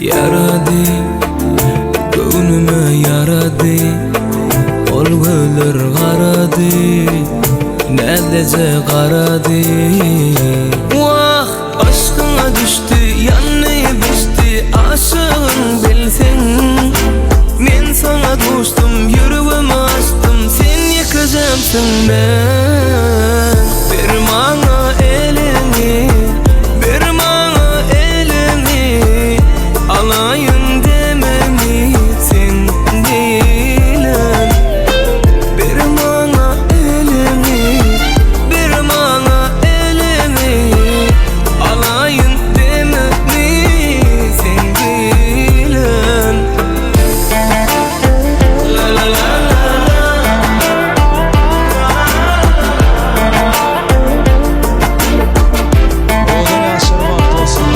yaradı, gönlüme yaradı. Olgular karadı, neredeyse karadı. Vah, aşkına düştü, yanına düştü. Aşığın bilsen, men sana dostum, yüreğimi açtım. Sen yıkacaksın ben. Bir bana elini, bir bana elini. Alayın dememi sen değilim. Bir bana elini, bir bana elini. Alayın dememi sen değilim. La la la la la. Oğlum yaşları vakti olsun.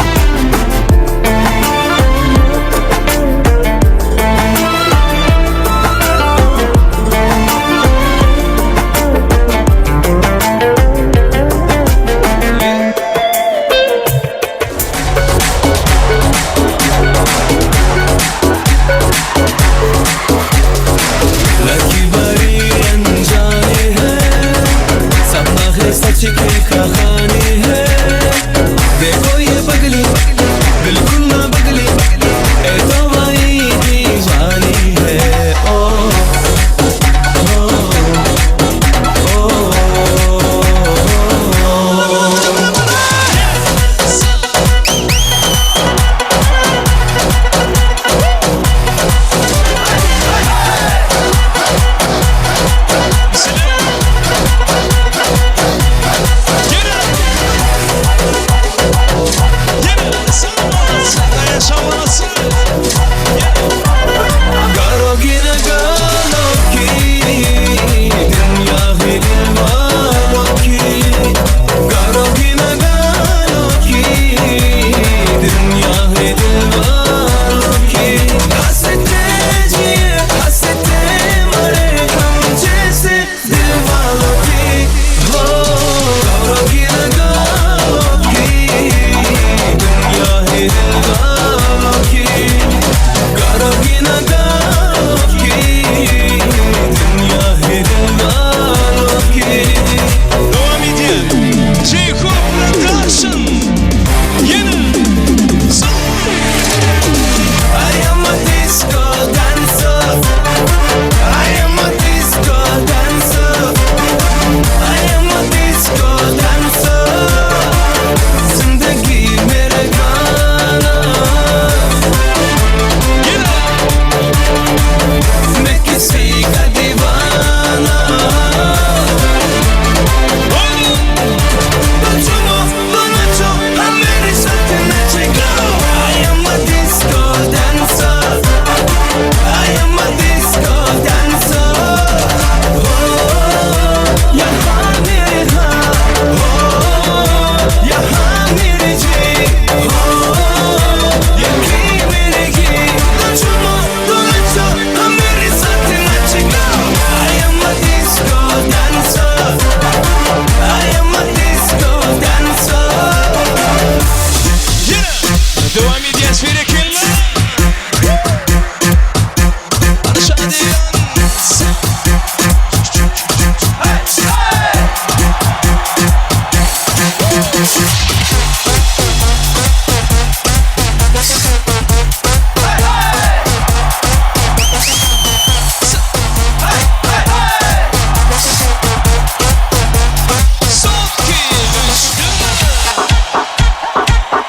Lucky बड़ी अनजानी है, सपना है सच की कहानी है. देखो ये पगली बिल्कुल ना पगली, ए तो वही दीवानी है. ओ ओ ओ करोगी न गालों की, दुनिया ही दिल वालों की. करोगी न गालों की, दुनिया ही दिल वालों की. हंसते जिए हंसते मरे हम जैसे दिल वालों की. हो करोगी न गालों की, दुनिया ही दिल वालों की. करोगी न गालों की, दुनिया ही दिल वालों की. Devam ediyor. Jacob Production. Yeni. I am a disco dancer. I am a disco dancer. I am a disco dancer. जिंदगी मेरे गाना, मैं किसी का दीवाना. तो चलो तो नाचो, हम मेरे साथ नाचेगा. I am a disco dancer. I am a disco dancer. Oh, यहाँ मेरे हाँ, oh, यहाँ मेरे जी, oh, यही मेरे ही. तो चलो तो नाचो, हम मेरे साथ नाचेगा. I am a disco dancer. I am a disco dancer. Yeni. Devam ediyor. Sürekli. Aşağı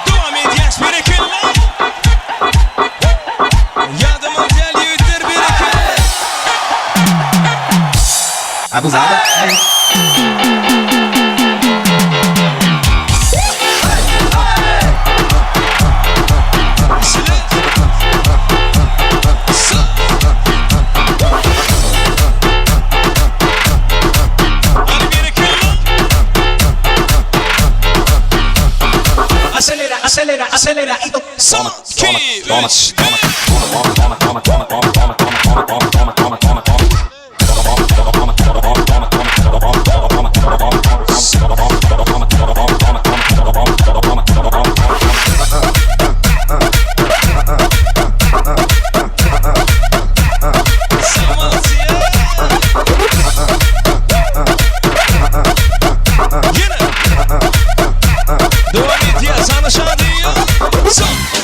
Devam ediyor. Sürekli. Yardım al yüzdür bir. Abusada. Acelera, acelera, acelera. Son, 2, 3. relaxadinho. Som,